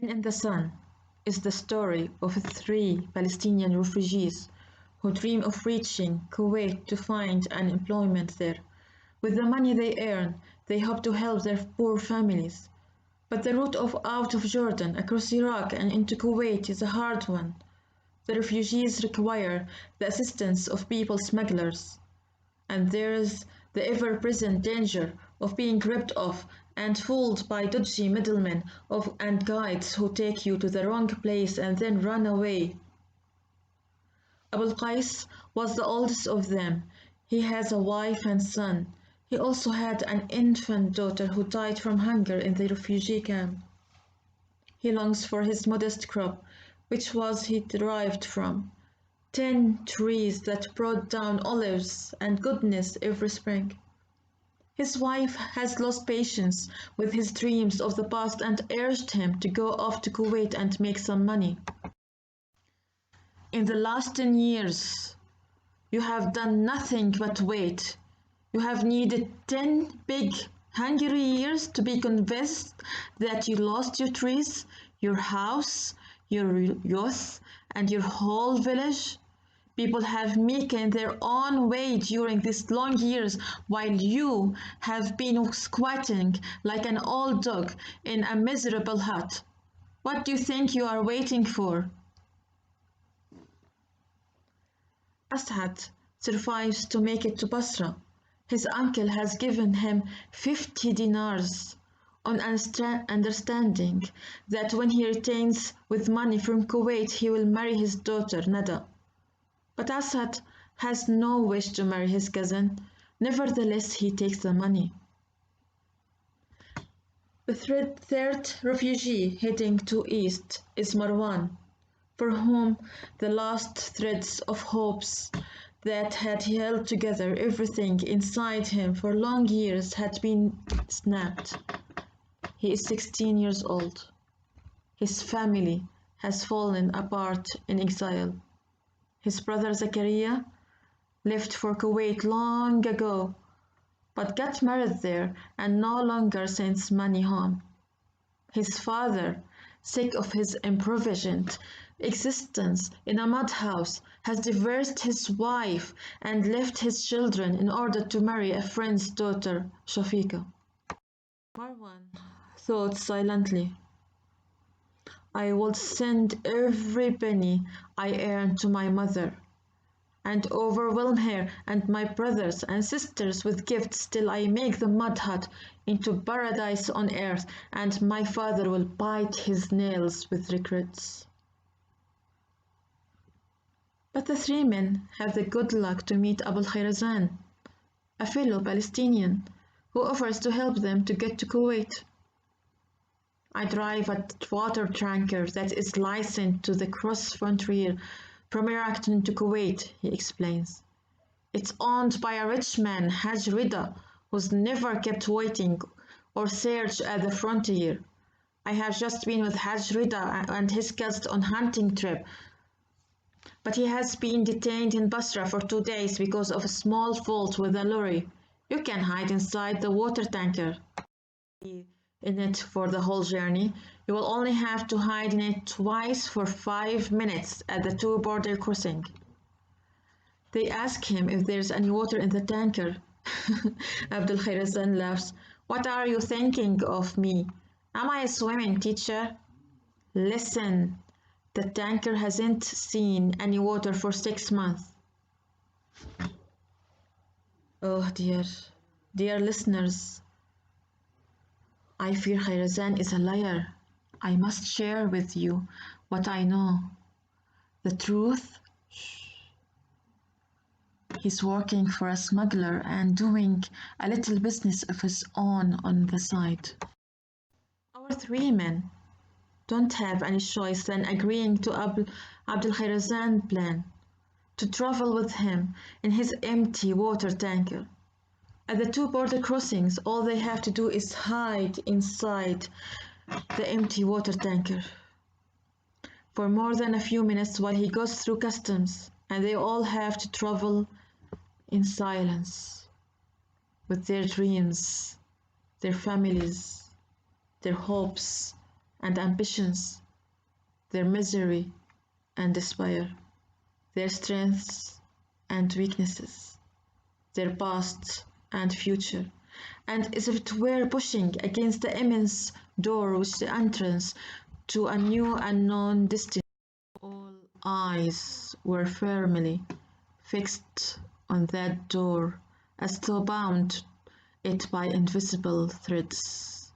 Men in the Sun is the story of three Palestinian refugees who dream of reaching Kuwait to find an employment there. With the money they earn, they hope to help their poor families. But the route out of Jordan, across Iraq, and into Kuwait is a hard one. The refugees require the assistance of people smugglers, and there is the ever-present danger of being ripped off and fooled by dodgy middlemen and guides who take you to the wrong place and then run away. Abul Qais was the oldest of them. He has a wife and son. He also had an infant daughter who died from hunger in the refugee camp. He longs for his modest crop, which was he derived from 10 trees that brought down olives and goodness every spring. His wife has lost patience with his dreams of the past and urged him to go off to Kuwait and make some money. In the last 10 years, you have done nothing but wait. You have needed 10 big, hungry years to be convinced that you lost your trees, your house, your youth, and your whole village. People have making their own way during these long years while you have been squatting like an old dog in a miserable hut. What do you think you are waiting for? Asad survives to make it to Basra. His uncle has given him 50 dinars on understanding that when he returns with money from Kuwait he will marry his daughter Nada. But Asad has no wish to marry his cousin. Nevertheless, he takes the money. The third refugee heading to east is Marwan, for whom the last threads of hopes that had held together everything inside him for long years had been snapped. He is 16 years old. His family has fallen apart in exile. His brother Zakaria left for Kuwait long ago, but got married there and no longer sends money home. His father, sick of his impoverished existence in a mud house, has divorced his wife and left his children in order to marry a friend's daughter, Shafika. Marwan thought silently. I will send every penny I earn to my mother, and overwhelm her and my brothers and sisters with gifts till I make the mud hut into paradise on earth, and my father will bite his nails with regrets. But the three men have the good luck to meet Abul Khairazan, a fellow Palestinian, who offers to help them to get to Kuwait. I drive a water tanker that is licensed to the cross-frontier from Iraq to Kuwait, he explains. It's owned by a rich man, Haj Rida, who's never kept waiting or searched at the frontier. I have just been with Haj Rida and his guest on hunting trip, but he has been detained in Basra for 2 days because of a small fault with a lorry. You can hide inside the water tanker in it for the whole journey. You will only have to hide in it twice for 5 minutes at the two border crossing. They ask him if there's any water in the tanker. Abdul Khairazan laughs. What are you thinking of me? Am I a swimming teacher? Listen, the tanker hasn't seen any water for 6 months. Oh dear listeners, I fear Khairazan is a liar. I must share with you what I know. The truth? He's working for a smuggler and doing a little business of his own on the side. Our three men don't have any choice than agreeing to Abdul Khairazan's plan to travel with him in his empty water tanker. At the two border crossings, all they have to do is hide inside the empty water tanker for more than a few minutes while he goes through customs, and they all have to travel in silence with their dreams, their families, their hopes, and ambitions, their misery and despair, their strengths and weaknesses, their past and future, and as if it were pushing against the immense door which the entrance to a new unknown destiny. All eyes were firmly fixed on that door, as though bound it by invisible threads.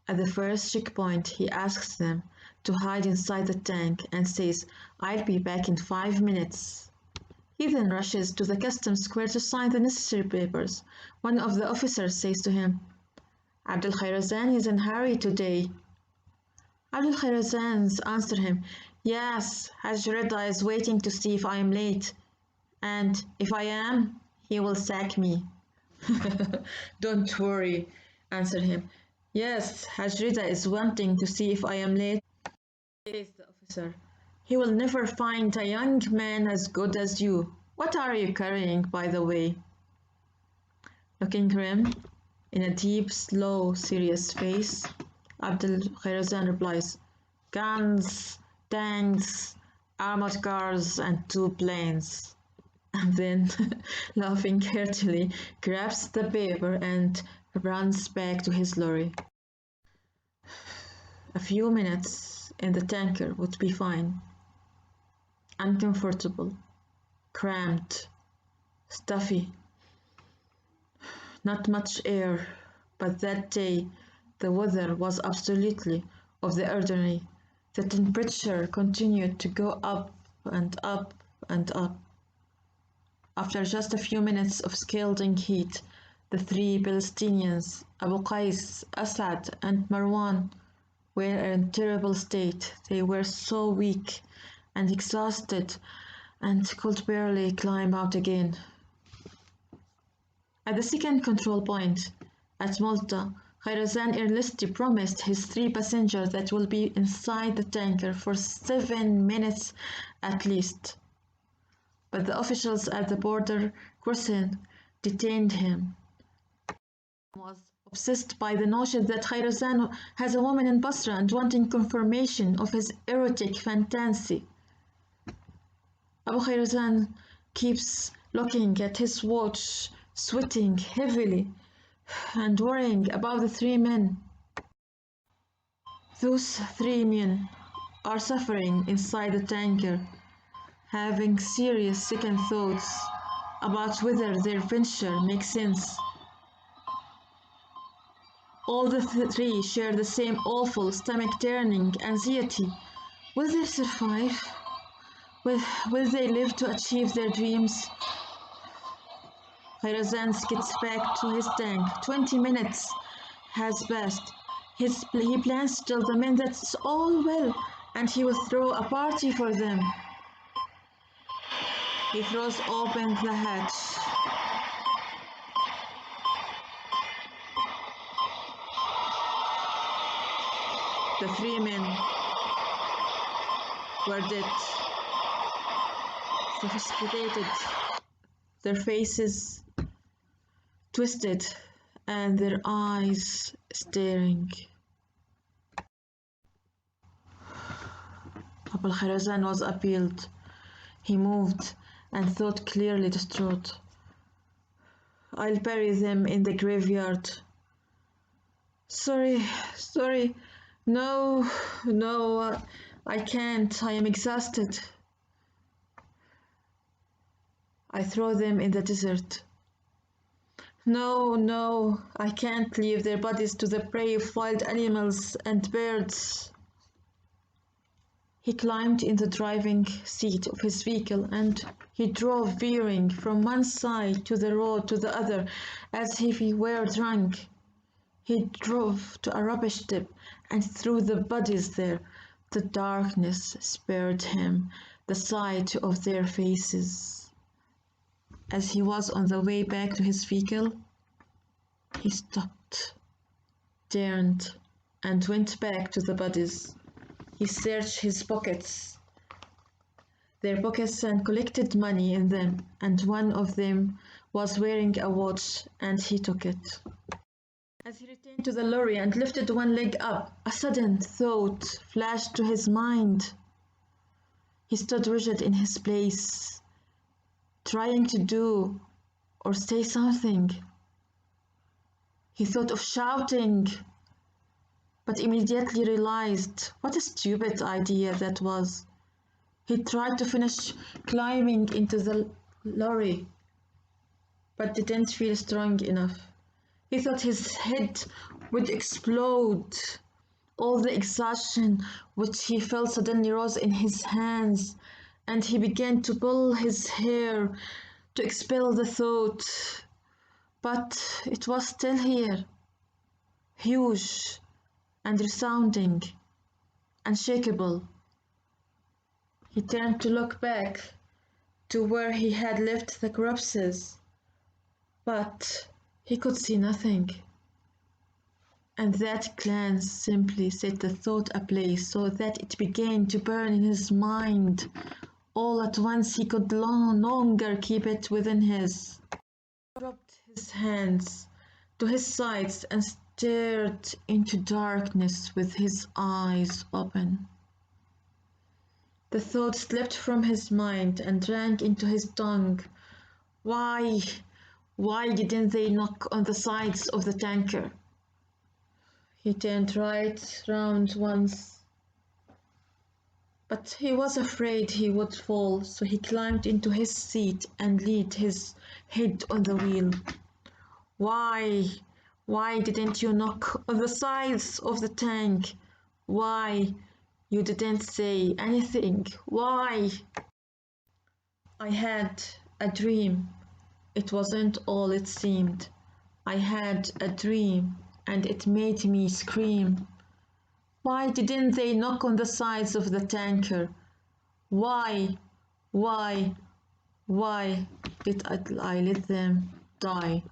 At the first checkpoint, he asks them to hide inside the tank and says, "I'll be back in 5 minutes." He then rushes to the customs square to sign the necessary papers. One of the officers says to him, "Abdul Khairazan is in a hurry today." Abdul Khairazan answers him, "Yes, Hajj Rida is waiting to see if I am late, and if I am, he will sack me." "Don't worry," answered him. "Yes, Hajj Rida is wanting to see if I am late," says the officer. "He will never find a young man as good as you. What are you carrying, by the way?" Looking grim, in a deep, slow, serious face, Abdul Khairazan replies, "Guns, tanks, armored cars, and 2 planes." And then, laughing heartily, grabs the paper and runs back to his lorry. A few minutes in the tanker would be fine. Uncomfortable, cramped, stuffy. Not much air, but that day the weather was absolutely of the ordinary. The temperature continued to go up and up and up. After just a few minutes of scalding heat, the three Palestinians, Abu Qais, Asad, and Marwan, were in a terrible state. They were so weak and exhausted and could barely climb out again. At the second control point, at Malta, Khairazan earnestly promised his three passengers that will be inside the tanker for 7 minutes at least. But the officials at the border crossing detained him. He was obsessed by the notion that Khairazan has a woman in Basra and wanting confirmation of his erotic fantasy. Abu Khairazan keeps looking at his watch, sweating heavily and worrying about the three men. Those three men are suffering inside the tanker, having serious second thoughts about whether their venture makes sense. All the three share the same awful stomach-turning anxiety. Will they survive? Will they live to achieve their dreams? Khairazan gets back to his tank. 20 minutes has passed. He plans to tell the men that it's all well and he will throw a party for them. He throws open the hatch. The three men were dead, sophisticated, their faces twisted and their eyes staring. Abu Khairazan was appalled. He moved and thought clearly distraught. "I'll bury them in the graveyard." Sorry, no, I can't, I am exhausted." "I throw them in the desert." No, I can't leave their bodies to the prey of wild animals and birds." He climbed in the driving seat of his vehicle and he drove veering from one side to the road to the other as if he were drunk. He drove to a rubbish tip and threw the bodies there. The darkness spared him the sight of their faces. As he was on the way back to his vehicle, he stopped, turned, and went back to the bodies. He searched his pockets, their pockets, and collected money in them, and one of them was wearing a watch, and he took it. As he returned to the lorry and lifted one leg up, a sudden thought flashed to his mind. He stood rigid in his place, trying to do or say something. He thought of shouting, but immediately realized what a stupid idea that was. He tried to finish climbing into the lorry, but didn't feel strong enough. He thought his head would explode. All the exhaustion which he felt suddenly rose in his hands, and he began to pull his hair to expel the thought. But it was still here, huge and resounding, unshakable. He turned to look back to where he had left the corpses, but he could see nothing. And that glance simply set the thought ablaze so that it began to burn in his mind. All at once he could no longer keep it within his. He dropped his hands to his sides and stared into darkness with his eyes open. The thought slipped from his mind and rang into his tongue. Why didn't they knock on the sides of the tanker? He turned right round once, but he was afraid he would fall, so he climbed into his seat and leaned his head on the wheel. Why didn't you knock on the sides of the tank? Why you didn't say anything? Why? I had a dream. It wasn't all it seemed. I had a dream, and it made me scream. Why didn't they knock on the sides of the tanker? Why did I let them die?